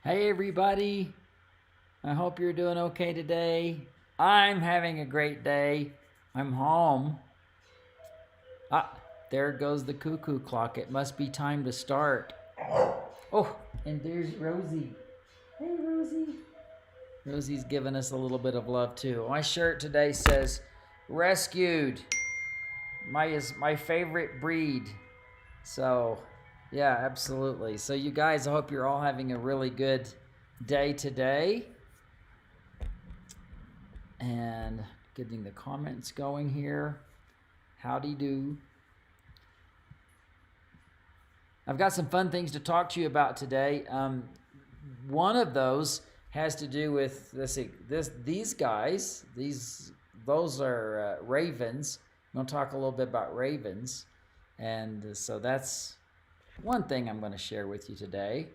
Hey everybody, I hope you're doing okay today. I'm having a great day. I'm home. Ah, there goes the cuckoo clock. It must be time to start. Oh, and there's Rosie. Hey Rosie. Rosie's giving us a little bit of love too. My shirt today says rescued. My favorite breed. So, yeah, absolutely. So you guys, I hope you're all having a really good day today. And getting the comments going here. Howdy do. I've got some fun things to talk to you about today. One of those has to do with these guys. Those are ravens. I'm going to talk a little bit about ravens, and so that's one thing I'm going to share with you today.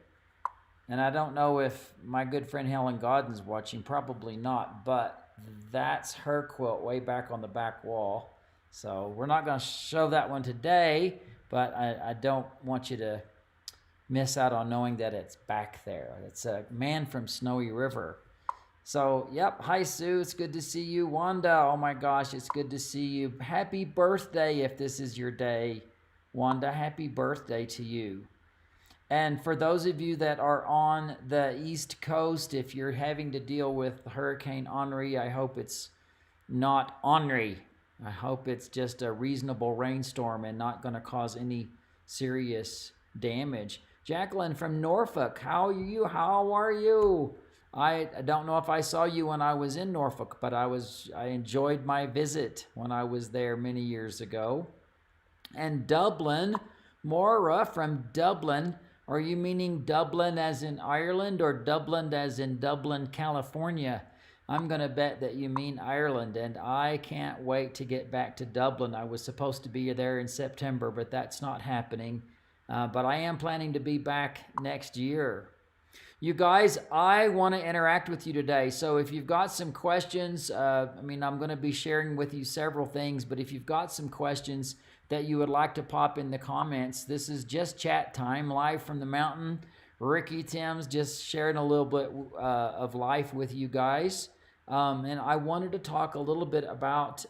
And I don't know if my good friend Helen Godden's watching, probably not, but that's her quilt way back on the back wall. So we're not going to show that one today, but I don't want you to miss out on knowing that it's back there. It's a man from Snowy River. So, yep. Hi, Sue. It's good to see you. Wanda, oh my gosh, it's good to see you. Happy birthday if this is your day. Wanda, happy birthday to you. And for those of you that are on the East Coast, if you're having to deal with Hurricane Henri, I hope it's not Henri. I hope it's just a reasonable rainstorm and not going to cause any serious damage. Jacqueline from Norfolk, how are you? How are you? I don't know if I saw you when I was in Norfolk, but I enjoyed my visit when I was there many years ago. And Dublin, Maura from Dublin. Are you meaning Dublin as in Ireland or Dublin as in Dublin, California? I'm going to bet that you mean Ireland, and I can't wait to get back to Dublin. I was supposed to be there in September, but that's not happening. But I am planning to be back next year. You guys, I want to interact with you today. So if you've got some questions, I'm going to be sharing with you several things, but if you've got some questions that you would like to pop in the comments, this is just chat time, live from the mountain. Ricky Timms just sharing a little bit of life with you guys. And I wanted to talk a little bit about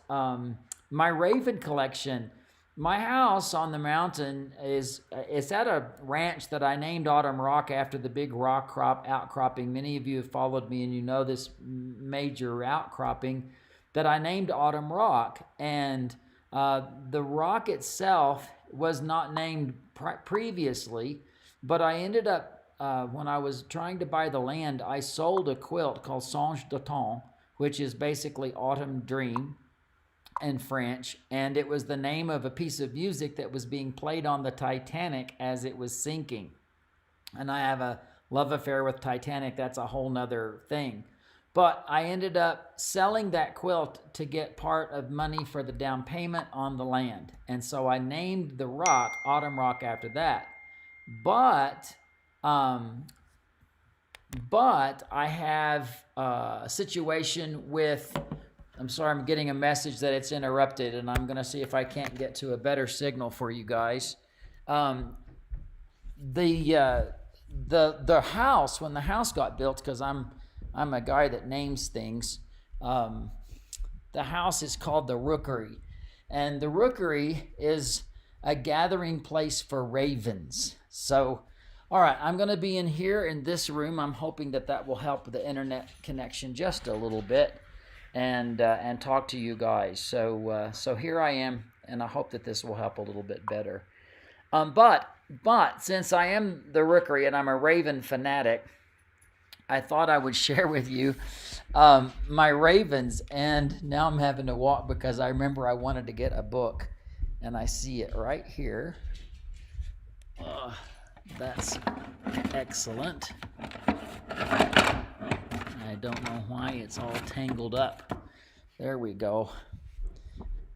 my raven collection. My house on the mountain it's at a ranch that I named Autumn Rock after the big rock outcropping. Many of you have followed me and you know this major outcropping that I named Autumn Rock. And the rock itself was not named previously, but I ended up, when I was trying to buy the land, I sold a quilt called Songe d'automne, which is basically Autumn Dream in French, and it was the name of a piece of music that was being played on the Titanic as it was sinking. And I have a love affair with Titanic. That's a whole nother thing. But I ended up selling that quilt to get part of money for the down payment on the land. And so I named the rock Autumn Rock after that. But I have a situation with, I'm sorry, I'm getting a message that it's interrupted, and I'm going to see if I can't get to a better signal for you guys. The house, when the house got built, because I'm a guy that names things, the house is called the Rookery. And the Rookery is a gathering place for ravens. So, all right, I'm going to be in here in this room. I'm hoping that will help the internet connection just a little bit and talk to you guys. So here I am, and I hope that this will help a little bit better. But since I am the Rookery and I'm a raven fanatic, I thought I would share with you my ravens, and now I'm having to walk because I remember I wanted to get a book, and I see it right here. That's excellent. I don't know why it's all tangled up. There we go.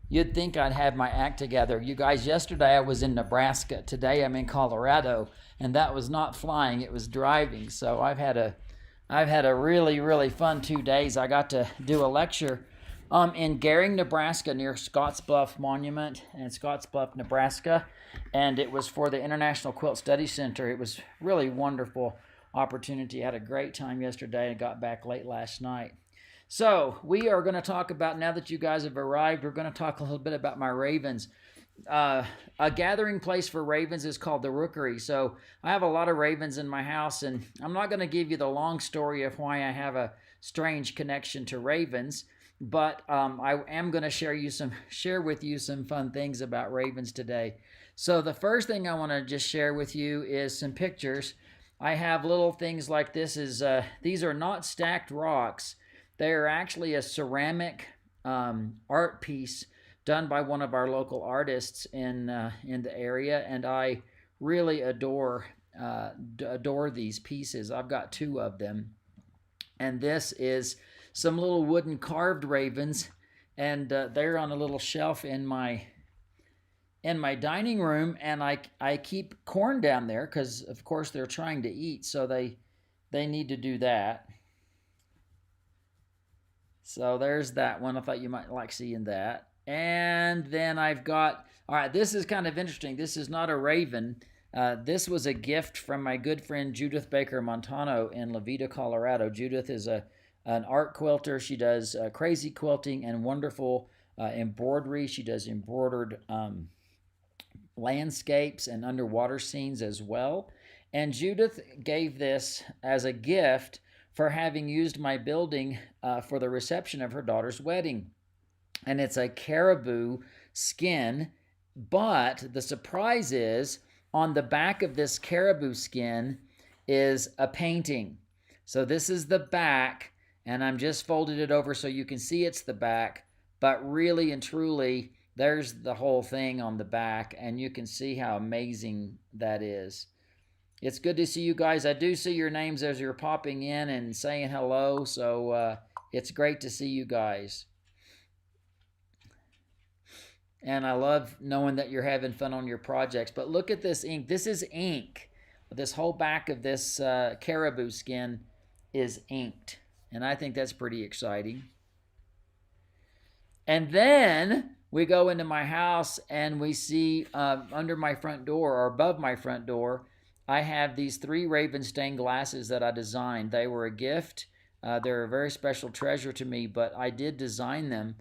You'd think I'd have my act together. You guys, yesterday I was in Nebraska. Today I'm in Colorado, and that was not flying, it was driving. So I've had a really, really fun 2 days. I got to do a lecture in Gering, Nebraska, near Scottsbluff Monument in Scottsbluff, Nebraska. And it was for the International Quilt Study Center. It was really wonderful. opportunity. I had a great time yesterday and got back late last night. So we are going to talk about, now that you guys have arrived, we're going to talk a little bit about my ravens. Uh, a gathering place for ravens is called the rookery. So I have a lot of ravens in my house, and I'm not going to give you the long story of why I have a strange connection to ravens, but I am going to share with you some fun things about ravens today. So the first thing I want to just share with you is some pictures. I have little things like this. These are not stacked rocks. They are actually a ceramic art piece done by one of our local artists in the area, and I really adore these pieces. I've got two of them, and this is some little wooden carved ravens, and they're on a little shelf in my dining room, and I keep corn down there because of course they're trying to eat, so they need to do that. So there's that one. I thought you might like seeing that. And then I've got, all right, this is kind of interesting. This is not a raven. This was a gift from my good friend Judith Baker Montano in La Vita, Colorado. Judith is an art quilter. She does crazy quilting and wonderful embroidery. She does embroidered landscapes and underwater scenes as well. And Judith gave this as a gift for having used my building for the reception of her daughter's wedding. And it's a caribou skin, but the surprise is on the back of this caribou skin is a painting. So this is the back, and I'm just folded it over so you can see it's the back, but really and truly, there's the whole thing on the back, and you can see how amazing that is. It's good to see you guys. I do see your names as you're popping in and saying hello, so it's great to see you guys. And I love knowing that you're having fun on your projects. But look at this ink. This is ink. This whole back of this caribou skin is inked. And I think that's pretty exciting. And then we go into my house and we see under my front door, or above my front door, I have these 3 raven stained glasses that I designed. They were a gift. They're a very special treasure to me, but I did design them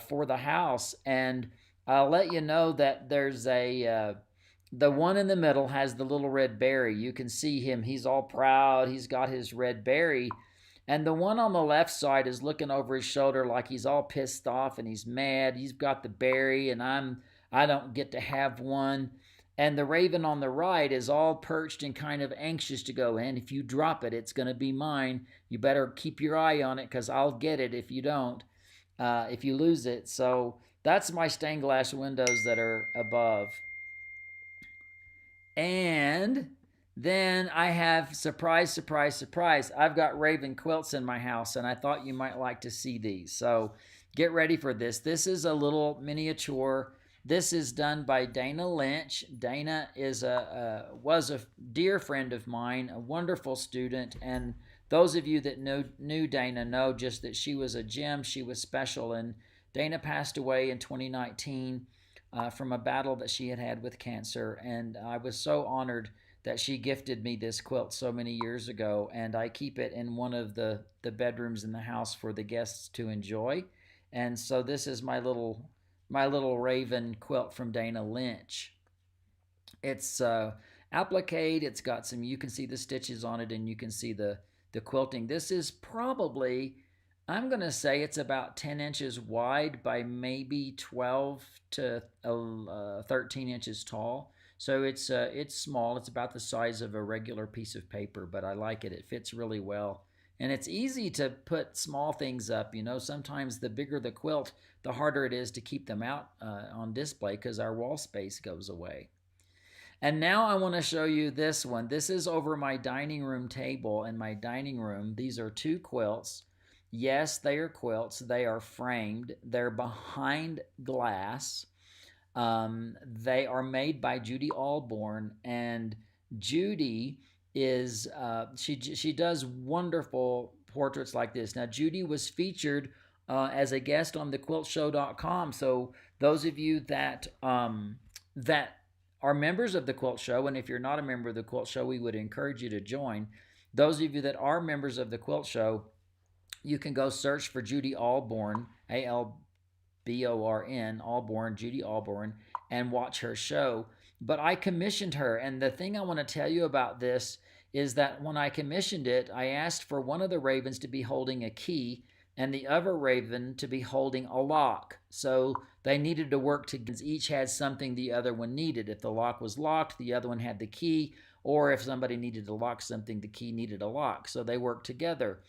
for the house. And I'll let you know that there's the one in the middle has the little red berry. You can see him. He's all proud. He's got his red berry. And the one on the left side is looking over his shoulder like he's all pissed off and he's mad. He's got the berry and I don't get to have one. And the raven on the right is all perched and kind of anxious to go in. If you drop it, it's going to be mine. You better keep your eye on it because I'll get it if you don't, if you lose it. So that's my stained glass windows that are above. And then I have, surprise, surprise, surprise, I've got raven quilts in my house, and I thought you might like to see these. So get ready for this. This is a little miniature. This is done by Dana Lynch. Dana was a dear friend of mine, a wonderful student, and those of you that knew Dana know just that she was a gem. She was special, and Dana passed away in 2019 from a battle that she had had with cancer, and I was so honored that she gifted me this quilt so many years ago, and I keep it in one of the bedrooms in the house for the guests to enjoy. And so this is my little raven quilt from Dana Lynch. It's applique. It's got some, you can see the stitches on it, and you can see the quilting. This is probably, I'm going to say it's about 10 inches wide by maybe 12 to 13 inches tall. So it's small. It's about the size of a regular piece of paper, but I like it. It fits really well. And it's easy to put small things up. You know, sometimes the bigger the quilt, the harder it is to keep them out on display because our wall space goes away. And now I want to show you this one. This is over my dining room table in my dining room. These are 2 quilts. Yes, they are quilts. They are framed. They're behind glass. They are made by Judy Alborn, and Judy is she does wonderful portraits like this. Now Judy was featured as a guest on thequiltshow.com. So those of you that that are members of the Quilt Show, and if you're not a member of the Quilt Show, we would encourage you to join. Those of you that are members of the Quilt Show, you can go search for Judy Alborn, Alborn, Alborn, Judy Alborn, and watch her show. But I commissioned her, and the thing I want to tell you about this is that when I commissioned it, I asked for one of the ravens to be holding a key and the other raven to be holding a lock. So they needed to work together. Each had something the other one needed. If the lock was locked, the other one had the key, or if somebody needed to lock something, the key needed a lock. So they worked together.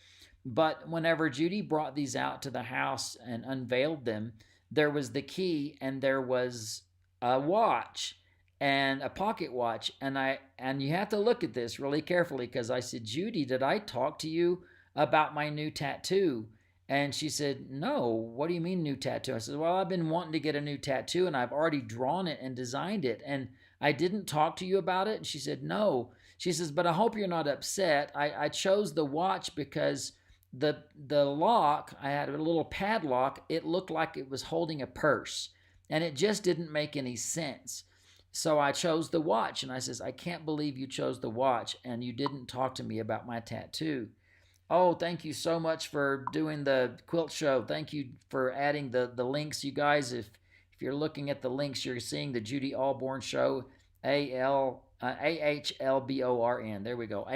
But whenever Judy brought these out to the house and unveiled them, there was the key and there was a watch and a pocket watch. And you have to look at this really carefully, because I said, Judy, did I talk to you about my new tattoo? And she said, no. What do you mean new tattoo? I said, well, I've been wanting to get a new tattoo and I've already drawn it and designed it. And I didn't talk to you about it. And she said, no. She says, but I hope you're not upset. I chose the watch because the lock, I had a little padlock. It looked like it was holding a purse, and it just didn't make any sense. So I chose the watch, and I says, I can't believe you chose the watch and you didn't talk to me about my tattoo. Oh, thank you so much for doing the quilt show. Thank you for adding the links, you guys. If you're looking at the links, you're seeing the Judy Alborn show, Ahlborn. There we go,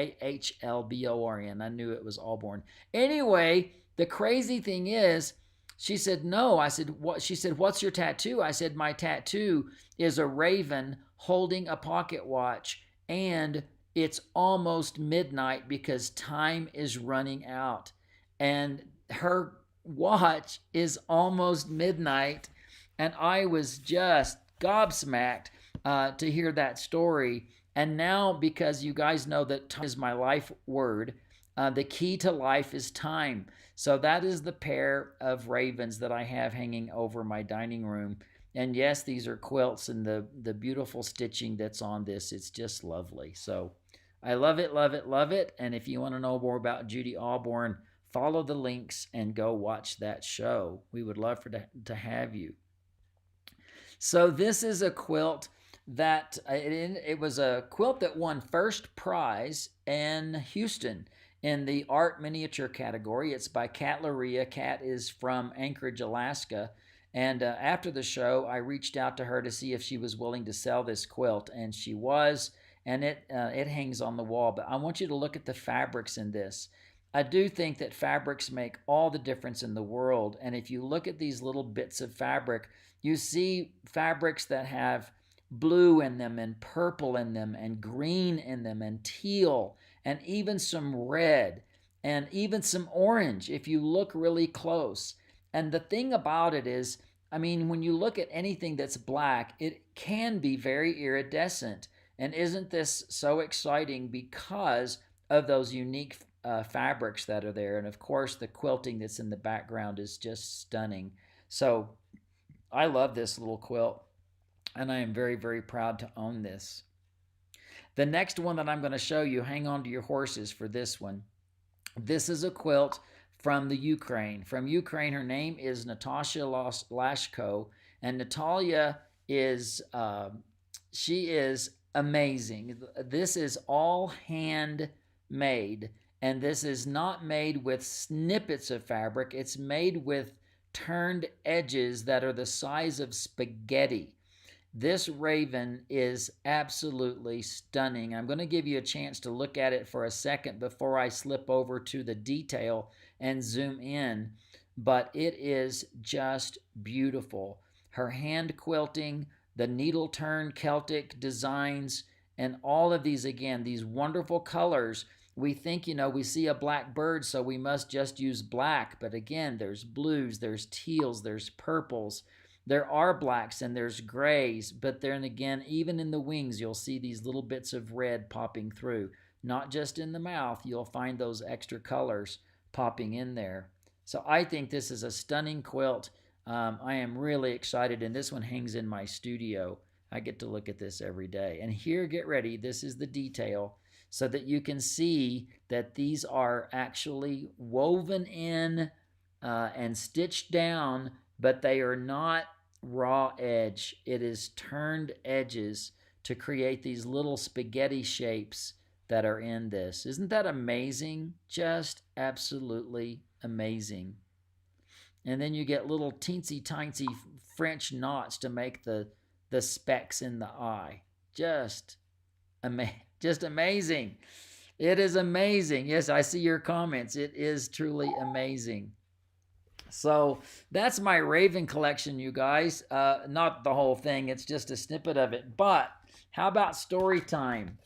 Ahlborn. I knew it was Alborn. Anyway, the crazy thing is, she said, no. I said, what? She said, what's your tattoo? I said, my tattoo is a raven holding a pocket watch, and it's almost midnight because time is running out. And her watch is almost midnight. And I was just gobsmacked to hear that story. And now, because you guys know that time is my life word, the key to life is time. So that is the pair of ravens that I have hanging over my dining room. And yes, these are quilts, and the beautiful stitching that's on this, it's just lovely. So I love it, love it, love it. And if you want to know more about Judy Alborn, follow the links and go watch that show. We would love to have you. So this is a quilt that it was a quilt that won first prize in Houston in the art miniature category. It's by Kat Laria. Kat is from Anchorage, Alaska. And after the show, I reached out to her to see if she was willing to sell this quilt, and she was. And it hangs on the wall. But I want you to look at the fabrics in this. I do think that fabrics make all the difference in the world. And if you look at these little bits of fabric, you see fabrics that have blue in them and purple in them and green in them and teal and even some red and even some orange if you look really close. And the thing about it is, I mean, when you look at anything that's black, it can be very iridescent. And isn't this so exciting because of those unique fabrics that are there? And of course, the quilting that's in the background is just stunning. So I love this little quilt, and I am very, very proud to own this. The next one that I'm going to show you, hang on to your horses for this one. This is a quilt from the Ukraine. From Ukraine, her name is Natasha Lashko, and Natalia is, she is amazing. This is all handmade, and this is not made with snippets of fabric. It's made with turned edges that are the size of spaghetti. This raven is absolutely stunning. I'm going to give you a chance to look at it for a second before I slip over to the detail and zoom in, but it is just beautiful. Her hand quilting, the needle turn Celtic designs, and all of these, again, these wonderful colors. We think, we see a black bird, so we must just use black. But again, there's blues, there's teals, there's purples. There are blacks and there's grays. But then again, even in the wings, you'll see these little bits of red popping through. Not just in the mouth, you'll find those extra colors popping in there. So I think this is a stunning quilt. I am really excited, and this one hangs in my studio. I get to look at this every day. And here, get ready, this is the detail, so that you can see that these are actually woven in and stitched down, but they are not raw edge. It is turned edges to create these little spaghetti shapes that are in this. Isn't that amazing? Just absolutely amazing. And then you get little teensy tiny French knots to make the specks in the eye. Just amazing. It is amazing. Yes, I see your comments. It is truly amazing. So that's my Raven collection, you guys. Not the whole thing, it's just a snippet of it. But how about story time?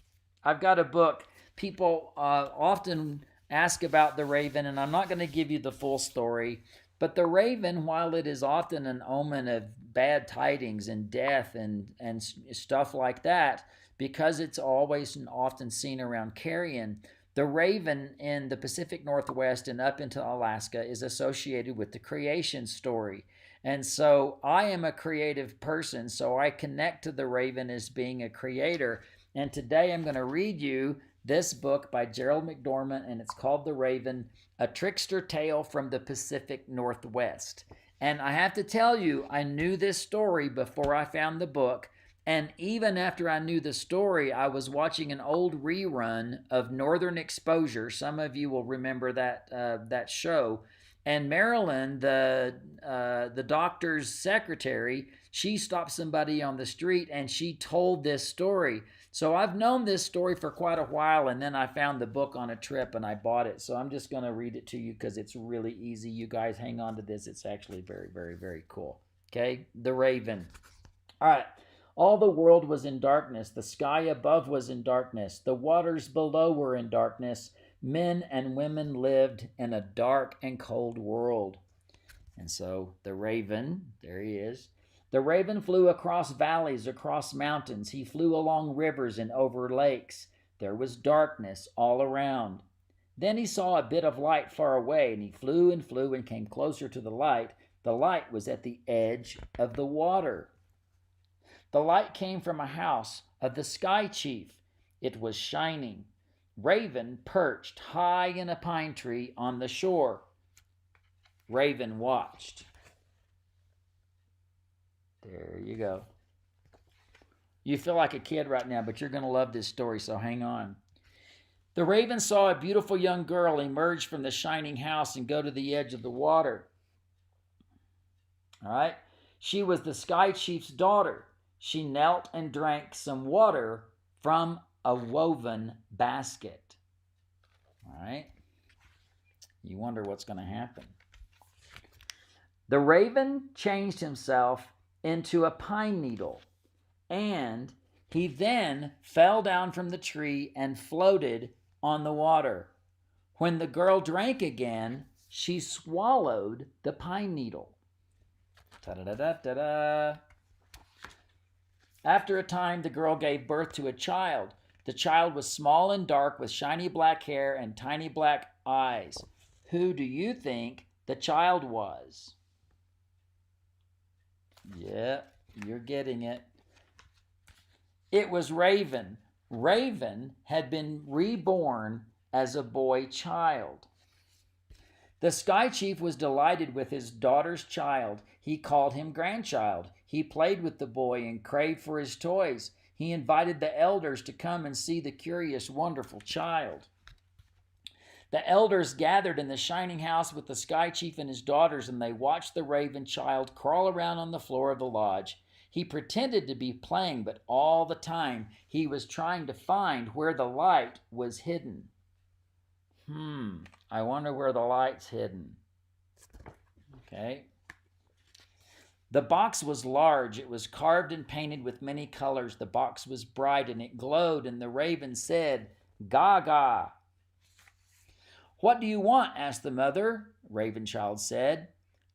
I've got a book. People often ask about the Raven, and I'm not going to give you the full story. But the Raven, while it is often an omen of bad tidings and death and stuff like that, because it's always and often seen around carrion, the raven in the Pacific Northwest and up into Alaska is associated with the creation story. And so I am a creative person, so I connect to the raven as being a creator. And today I'm going to read you this book by Gerald McDormand, and it's called The Raven, A Trickster Tale from the Pacific Northwest. And I have to tell you, I knew this story before I found the book. And even after I knew the story, I was watching an old rerun of Northern Exposure. Some of you will remember that show. And Marilyn, the doctor's secretary, she stopped somebody on the street and she told this story. So I've known this story for quite a while, and then I found the book on a trip and I bought it. So I'm just going to read it to you because it's really easy. You guys hang on to this. It's actually very, very, very cool. Okay, The Raven. All right. All the world was in darkness. The sky above was in darkness. The waters below were in darkness. Men and women lived in a dark and cold world. And so the raven, there he is. The raven flew across valleys, across mountains. He flew along rivers and over lakes. There was darkness all around. Then he saw a bit of light far away, and he flew and came closer to the light. The light was at the edge of the water. The light came from a house of the sky chief. It was shining. Raven perched high in a pine tree on the shore. Raven watched. There you go. You feel like a kid right now, but you're going to love this story, so hang on. The raven saw a beautiful young girl emerge from the shining house and go to the edge of the water. All right? She was the sky chief's daughter. She knelt and drank some water from a woven basket. All right? You wonder what's going to happen. The raven changed himself into a pine needle, and he then fell down from the tree and floated on the water. When the girl drank again, she swallowed the pine needle. Ta-da-da-da-da-da. After a time, the girl gave birth to a child. The child was small and dark with shiny black hair and tiny black eyes. Who do you think the child was? Yeah, you're getting it. It was Raven. Raven had been reborn as a boy child. The sky chief was delighted with his daughter's child. He called him grandchild. He played with the boy and craved for his toys. He invited the elders to come and see the curious, wonderful child. The elders gathered in the shining house with the sky chief and his daughters, and they watched the raven child crawl around on the floor of the lodge. He pretended to be playing, but all the time he was trying to find where the light was hidden. I wonder where the light's hidden. Okay. The box was large. It was carved and painted with many colors. The box was bright and it glowed, and the raven said, "Gaga." "What do you want?" asked the mother. Raven child said.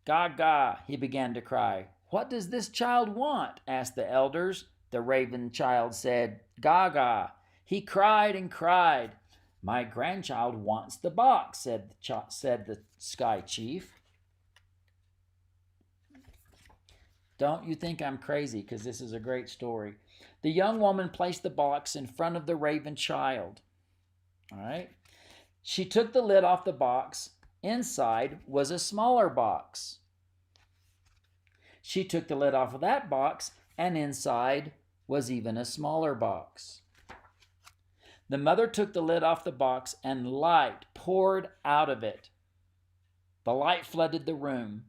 "Gaga," he began to cry. "What does this child want?" asked the elders. The raven child said, "Gaga." He cried and cried. "My grandchild wants the box," said the sky chief. Don't you think I'm crazy, because this is a great story. The young woman placed the box in front of the raven child. All right. She took the lid off the box. Inside was a smaller box. She took the lid off of that box, and inside was even a smaller box. The mother took the lid off the box, and light poured out of it. The light flooded the room.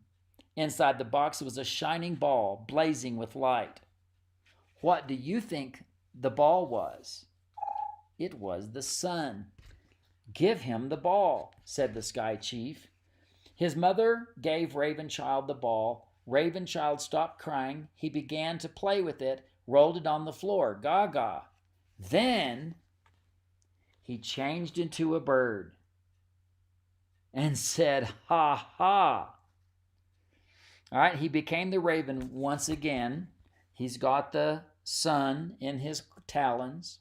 Inside the box was a shining ball, blazing with light. What do you think the ball was? It was the sun. Give him the ball, said the Sky Chief. His mother gave Ravenchild the ball. Ravenchild stopped crying. He began to play with it, rolled it on the floor. Gaga. Then he changed into a bird and said, ha ha. All right, he became the raven once again. He's got the sun in his talons.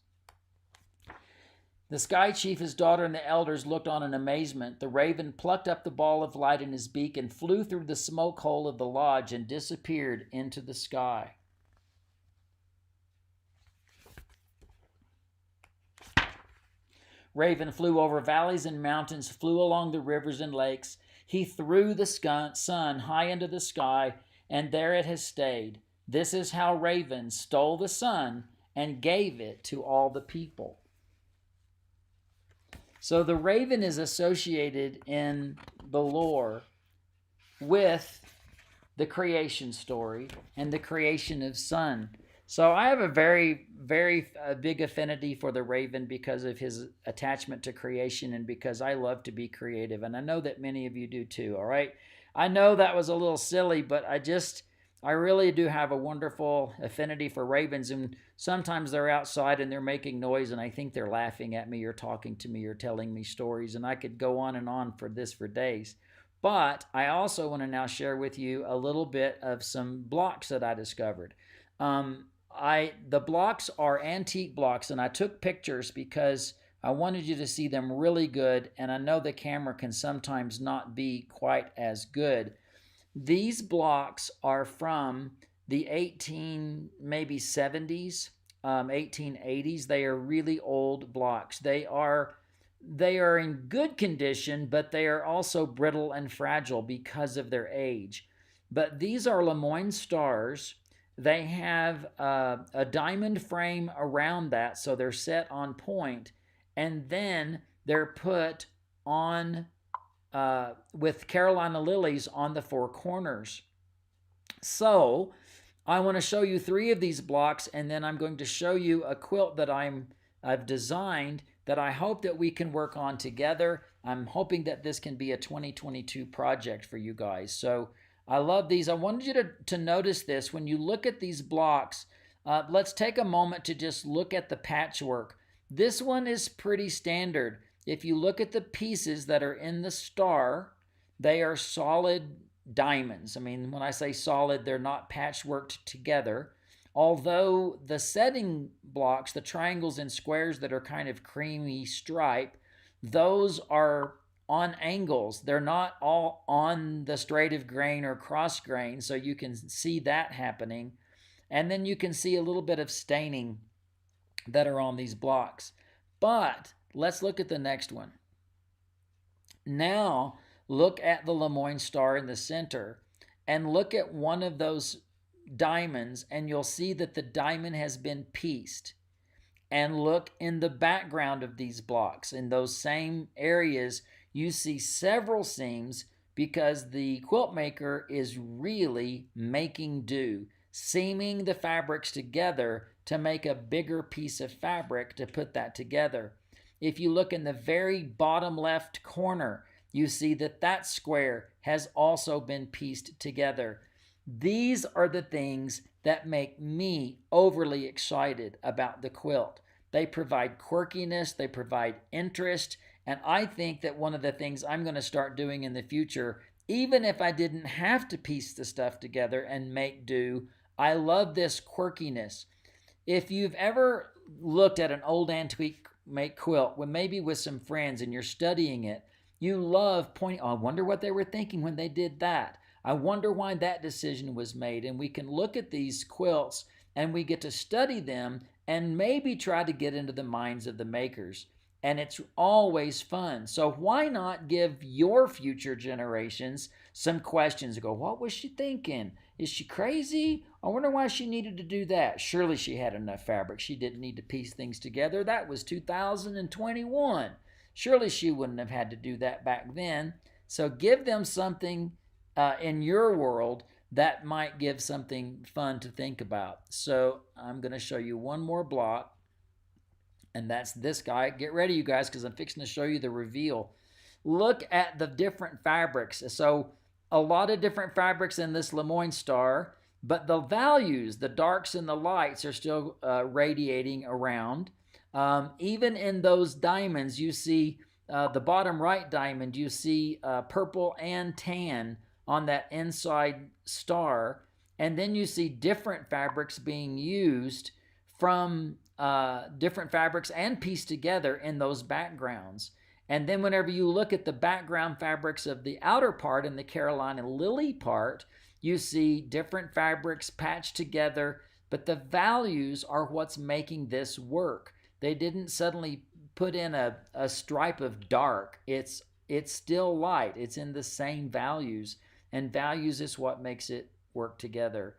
The Sky Chief, his daughter, and the elders looked on in amazement. The raven plucked up the ball of light in his beak and flew through the smoke hole of the lodge and disappeared into the sky. Raven flew over valleys and mountains, flew along the rivers and lakes. He threw the sun high into the sky, and there it has stayed. This is how Raven stole the sun and gave it to all the people. So the raven is associated in the lore with the creation story and the creation of sun. So I have a very, very big affinity for the raven because of his attachment to creation and because I love to be creative. And I know that many of you do too, all right? I know that was a little silly, but I really do have a wonderful affinity for ravens. And sometimes they're outside and they're making noise and I think they're laughing at me or talking to me or telling me stories. And I could go on for days. But I also want to now share with you a little bit of some blocks that I discovered. The blocks are antique blocks, and I took pictures because I wanted you to see them really good, and I know the camera can sometimes not be quite as good. These blocks are from the 1870s, 1880s. They are really old blocks. They are in good condition, but they are also brittle and fragile because of their age. But these are Lemoyne stars. They have a diamond frame around that, so they're set on point, and then they're put on with Carolina lilies on the four corners. So I want to show you 3 of these blocks, and then I'm going to show you a quilt that I've designed that I hope that we can work on together. I'm hoping that this can be a 2022 project for you guys. So I love these. I wanted you to notice this. When you look at these blocks, let's take a moment to just look at the patchwork. This one is pretty standard. If you look at the pieces that are in the star, they are solid diamonds. I mean, when I say solid, they're not patchworked together. Although the setting blocks, the triangles and squares that are kind of creamy stripe, those are on angles. They're not all on the straight of grain or cross grain, so you can see that happening. And then you can see a little bit of staining that are on these blocks. But let's look at the next one. Now look at the Lemoyne star in the center and look at one of those diamonds, and you'll see that the diamond has been pieced. And look in the background of these blocks. In those same areas, you see several seams because the quilt maker is really making do, seaming the fabrics together to make a bigger piece of fabric to put that together. If you look in the very bottom left corner, you see that square has also been pieced together. These are the things that make me overly excited about the quilt. They provide quirkiness, they provide interest, and I think that one of the things I'm going to start doing in the future, even if I didn't have to piece the stuff together and make do, I love this quirkiness. If you've ever looked at an old antique make quilt, maybe with some friends and you're studying it, you love pointing, oh, I wonder what they were thinking when they did that. I wonder why that decision was made. And we can look at these quilts and we get to study them and maybe try to get into the minds of the makers. and it's always fun. So why not give your future generations some questions? Go, what was she thinking? Is she crazy? I wonder why she needed to do that. Surely she had enough fabric. She didn't need to piece things together. That was 2021. Surely she wouldn't have had to do that back then. So give them something in your world that might give something fun to think about. So I'm going to show you one more block, and that's this guy. Get ready, you guys, because I'm fixing to show you the reveal. Look at the different fabrics. So a lot of different fabrics in this Lemoyne star, but the values, the darks and the lights, are still radiating around. Even in those diamonds, you see the bottom right diamond, you see purple and tan on that inside star. And then you see different fabrics being used from different fabrics and pieced together in those backgrounds. And then whenever you look at the background fabrics of the outer part and the Carolina lily part, you see different fabrics patched together, but the values are what's making this work. They didn't suddenly put in a stripe of dark. It's still light. It's in the same values, and values is what makes it work together.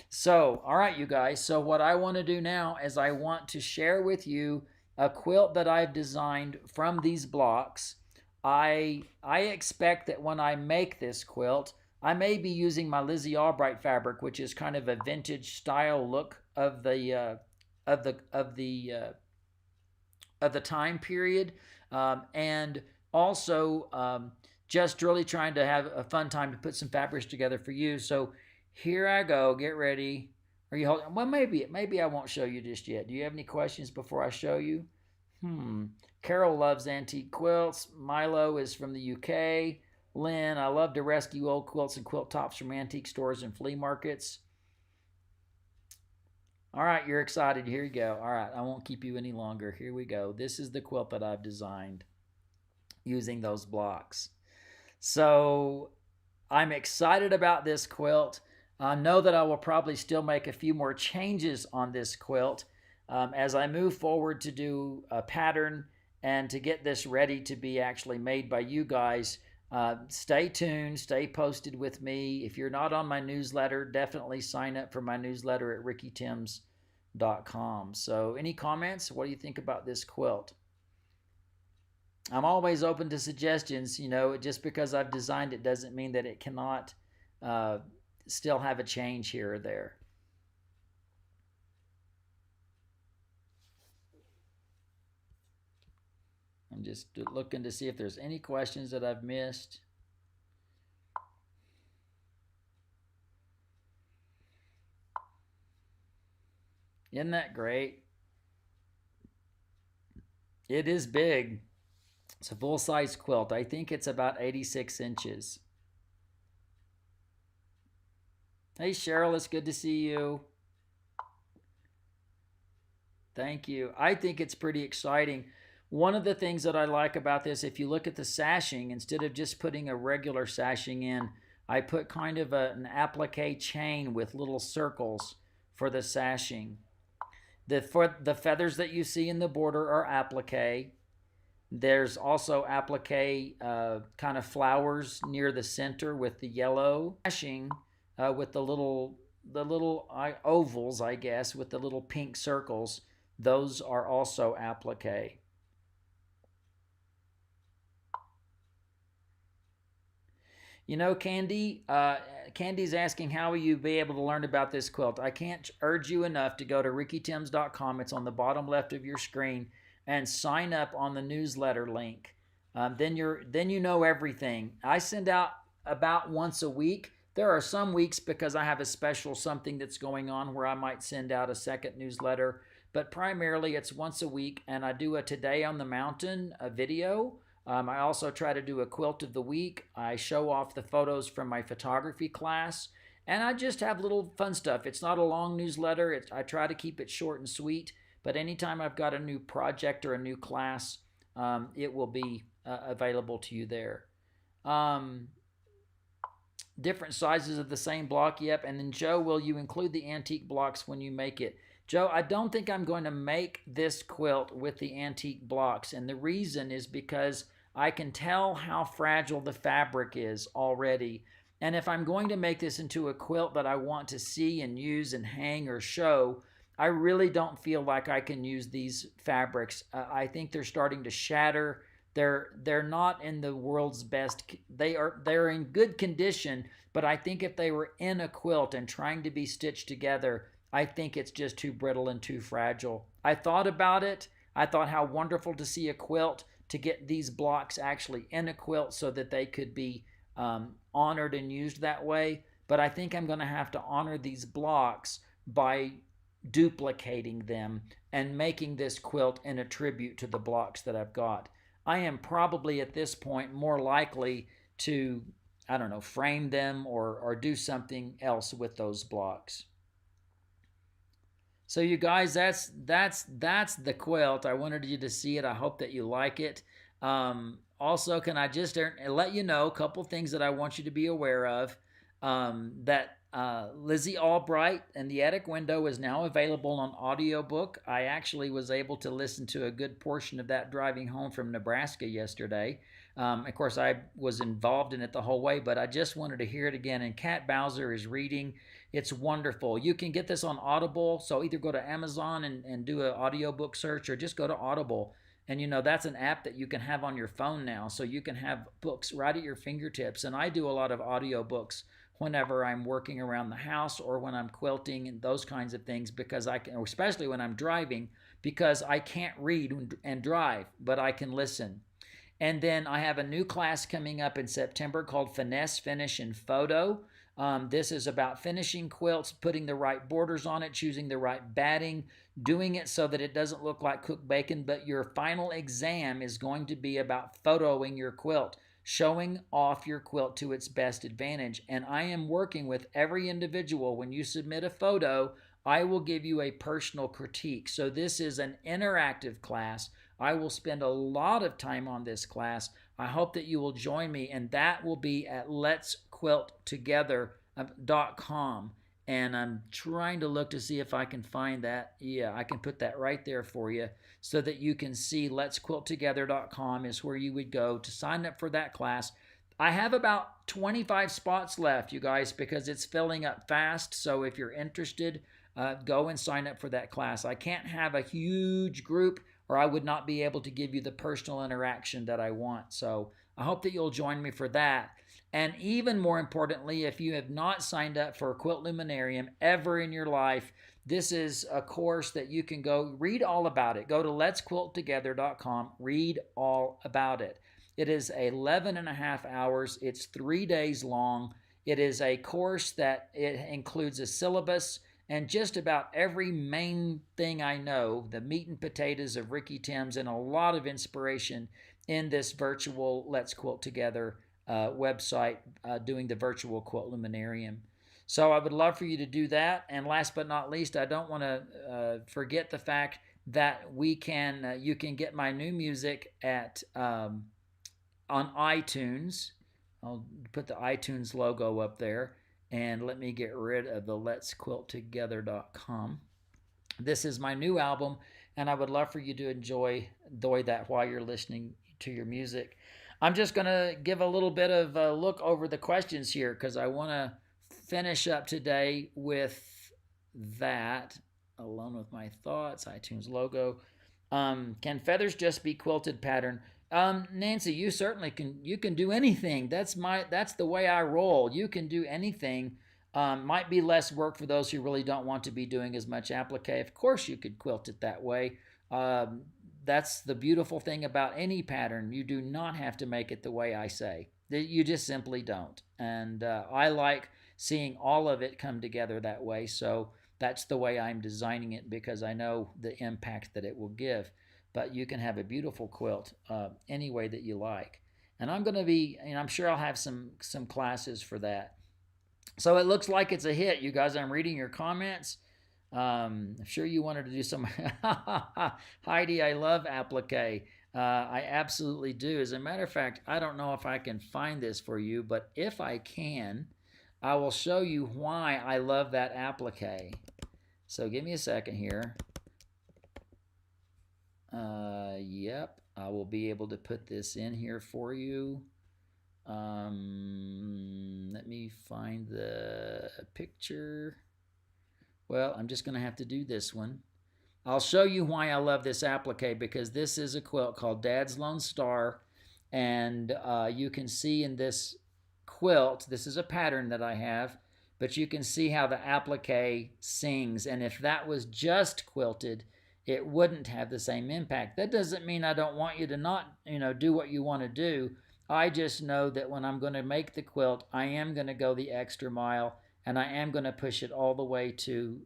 So, all right, you guys. So what I want to do now is I want to share with you a quilt that I've designed from these blocks. I expect that when I make this quilt, I may be using my Lizzie Albright fabric, which is kind of a vintage style look of the time period, and also just really trying to have a fun time to put some fabrics together for you. So here I go. Get ready. Are you holding? Well, maybe I won't show you just yet. Do you have any questions before I show you? Carol loves antique quilts. Milo is from the UK. Lynn, I love to rescue old quilts and quilt tops from antique stores and flea markets. All right, you're excited. Here you go. All right, I won't keep you any longer. Here we go. This is the quilt that I've designed using those blocks. So I'm excited about this quilt. I know that I will probably still make a few more changes on this quilt as I move forward to do a pattern and to get this ready to be actually made by you guys. Stay tuned, stay posted with me. If you're not on my newsletter, definitely sign up for my newsletter at rickytims.com. So any comments? What do you think about this quilt? I'm always open to suggestions. You know, just because I've designed it doesn't mean that it cannot still have a change here or there. I'm just looking to see if there's any questions that I've missed. Isn't that great? It is big. It's a full-size quilt. I think it's about 86 inches. Hey, Cheryl, it's good to see you. Thank you. I think it's pretty exciting. One of the things that I like about this, if you look at the sashing, instead of just putting a regular sashing in, I put kind of an applique chain with little circles for the sashing. The feathers that you see in the border are applique. There's also applique kind of flowers near the center with the yellow sashing with the little ovals, I guess, with the little pink circles. Those are also applique. You know, Candy, Candy's asking how will you be able to learn about this quilt. I can't urge you enough to go to rickytims.com. It's on the bottom left of your screen, and sign up on the newsletter link. Then you know everything. I send out about once a week. There are some weeks because I have a special something that's going on where I might send out a second newsletter, but primarily it's once a week, and I do a Today on the Mountain a video. I also try to do a quilt of the week. I show off the photos from my photography class, and I just have little fun stuff. It's not a long newsletter. I try to keep it short and sweet, but anytime I've got a new project or a new class, it will be available to you there. Different sizes of the same block, yep. And then Joe, will you include the antique blocks when you make it? Joe, I don't think I'm going to make this quilt with the antique blocks. And the reason is because I can tell how fragile the fabric is already. And if I'm going to make this into a quilt that I want to see and use and hang or show, I really don't feel like I can use these fabrics. I think they're starting to shatter. They're not in the world's best. They're in good condition, but I think if they were in a quilt and trying to be stitched together, I think it's just too brittle and too fragile. I thought about it. I thought how wonderful to see a quilt, to get these blocks actually in a quilt so that they could be honored and used that way. But I think I'm going to have to honor these blocks by duplicating them and making this quilt in a tribute to the blocks that I've got. I am probably at this point more likely to, I don't know, frame them or do something else with those blocks. So you guys, that's the quilt. I wanted you to see it. I hope that you like it. Also, can I just let you know a couple things that I want you to be aware of? That Lizzie Albright and the Attic Window is now available on audiobook. I actually was able to listen to a good portion of that driving home from Nebraska yesterday. Of course, I was involved in it the whole way, but I just wanted to hear it again. And Kat Bowser is reading. It's wonderful. You can get this on Audible, so either go to Amazon and do an audiobook search, or just go to Audible. And that's an app that you can have on your phone now, so you can have books right at your fingertips. And I do a lot of audiobooks whenever I'm working around the house or when I'm quilting and those kinds of things, because I can, especially when I'm driving, because I can't read and drive, but I can listen. And then I have a new class coming up in September called Finesse, Finish, and Photo. This is about finishing quilts, putting the right borders on it, choosing the right batting, doing it so that it doesn't look like cooked bacon. But your final exam is going to be about photoing your quilt, showing off your quilt to its best advantage. And I am working with every individual. When you submit a photo, I will give you a personal critique. So this is an interactive class. I will spend a lot of time on this class. I hope that you will join me, and that will be at letsquilttogether.com. And I'm trying to look to see if I can find that. Yeah, I can put that right there for you so that you can see letsquilttogether.com is where you would go to sign up for that class. I have about 25 spots left, you guys, because it's filling up fast. So if you're interested, go and sign up for that class. I can't have a huge group, or I would not be able to give you the personal interaction that I want. So I hope that you'll join me for that. And even more importantly, if you have not signed up for a Quilt Luminarium ever in your life, this is a course that you can go read all about it. Go to letsquilttogether.com, read all about it. It is 11 and a half hours. It's 3 days long. It is a course that it includes a syllabus and just about every main thing I know, the meat and potatoes of Ricky Timms, and a lot of inspiration in this virtual Let's Quilt Together website, doing the virtual Quilt Luminarium. So I would love for you to do that. And last but not least, I don't want to forget the fact that you can get my new music at on iTunes. I'll put the iTunes logo up there. And let me get rid of the letsquilttogether.com. This is my new album, and I would love for you to enjoy that while you're listening to your music. I'm just going to give a little bit of a look over the questions here, because I want to finish up today with that. Alone with my thoughts, iTunes logo. Can feathers just be quilted pattern? Nancy, you certainly can. You can do anything. That's the way I roll. You can do anything. Might be less work for those who really don't want to be doing as much applique. Of course, you could quilt it that way. That's the beautiful thing about any pattern. You do not have to make it the way I say. You just simply don't. And I like seeing all of it come together that way. So that's the way I'm designing it, because I know the impact that it will give. But you can have a beautiful quilt any way that you like. And I'm sure I'll have some classes for that. So it looks like it's a hit, you guys. I'm reading your comments. I'm sure you wanted to do some. Heidi, I love applique. I absolutely do. As a matter of fact, I don't know if I can find this for you, but if I can, I will show you why I love that applique. So give me a second here. Yep, I will be able to put this in here for you. Let me find the picture. Well, I'm just going to have to do this one. I'll show you why I love this applique, because this is a quilt called Dad's Lone Star, and you can see in this quilt, this is a pattern that I have, but you can see how the applique sings, and if that was just quilted, it wouldn't have the same impact. That doesn't mean I don't want you to not, do what you want to do. I just know that when I'm going to make the quilt, I am going to go the extra mile, and I am going to push it all the way to,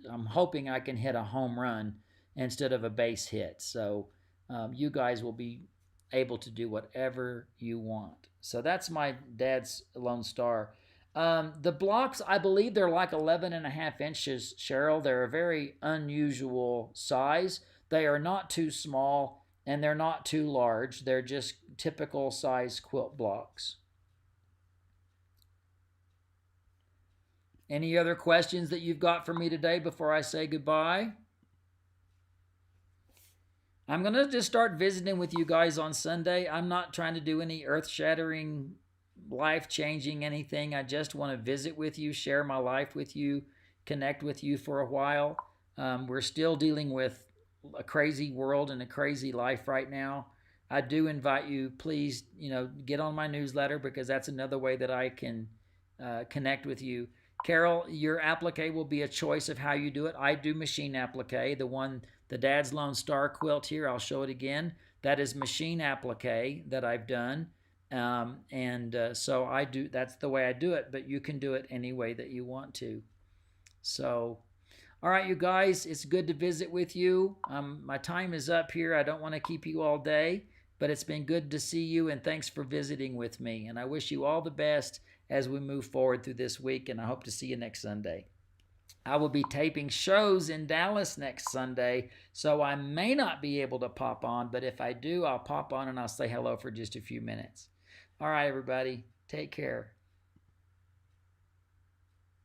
I'm hoping I can hit a home run instead of a base hit. So you guys will be able to do whatever you want. So that's my Dad's Lone Star. The blocks, I believe they're like 11 and a half inches, Cheryl. They're a very unusual size. They are not too small and they're not too large. They're just typical size quilt blocks. Any other questions that you've got for me today before I say goodbye? I'm going to just start visiting with you guys on Sunday. I'm not trying to do any earth-shattering, life-changing anything. I just want to visit with you, share my life with you, connect with you for a while. We're still dealing with a crazy world and a crazy life right now. I do invite you, please, get on my newsletter, because that's another way that I can connect with you. Carol, your applique will be a choice of how you do it. I do machine applique. The Dad's Lone Star quilt here, I'll show it again. That is machine applique that I've done. So I do, that's the way I do it, but you can do it any way that you want to. So, all right, you guys, it's good to visit with you. My time is up here. I don't want to keep you all day, but it's been good to see you, and thanks for visiting with me. And I wish you all the best as we move forward through this week, and I hope to see you next Sunday. I will be taping shows in Dallas next Sunday, so I may not be able to pop on, but if I do, I'll pop on and I'll say hello for just a few minutes. All right, everybody, take care.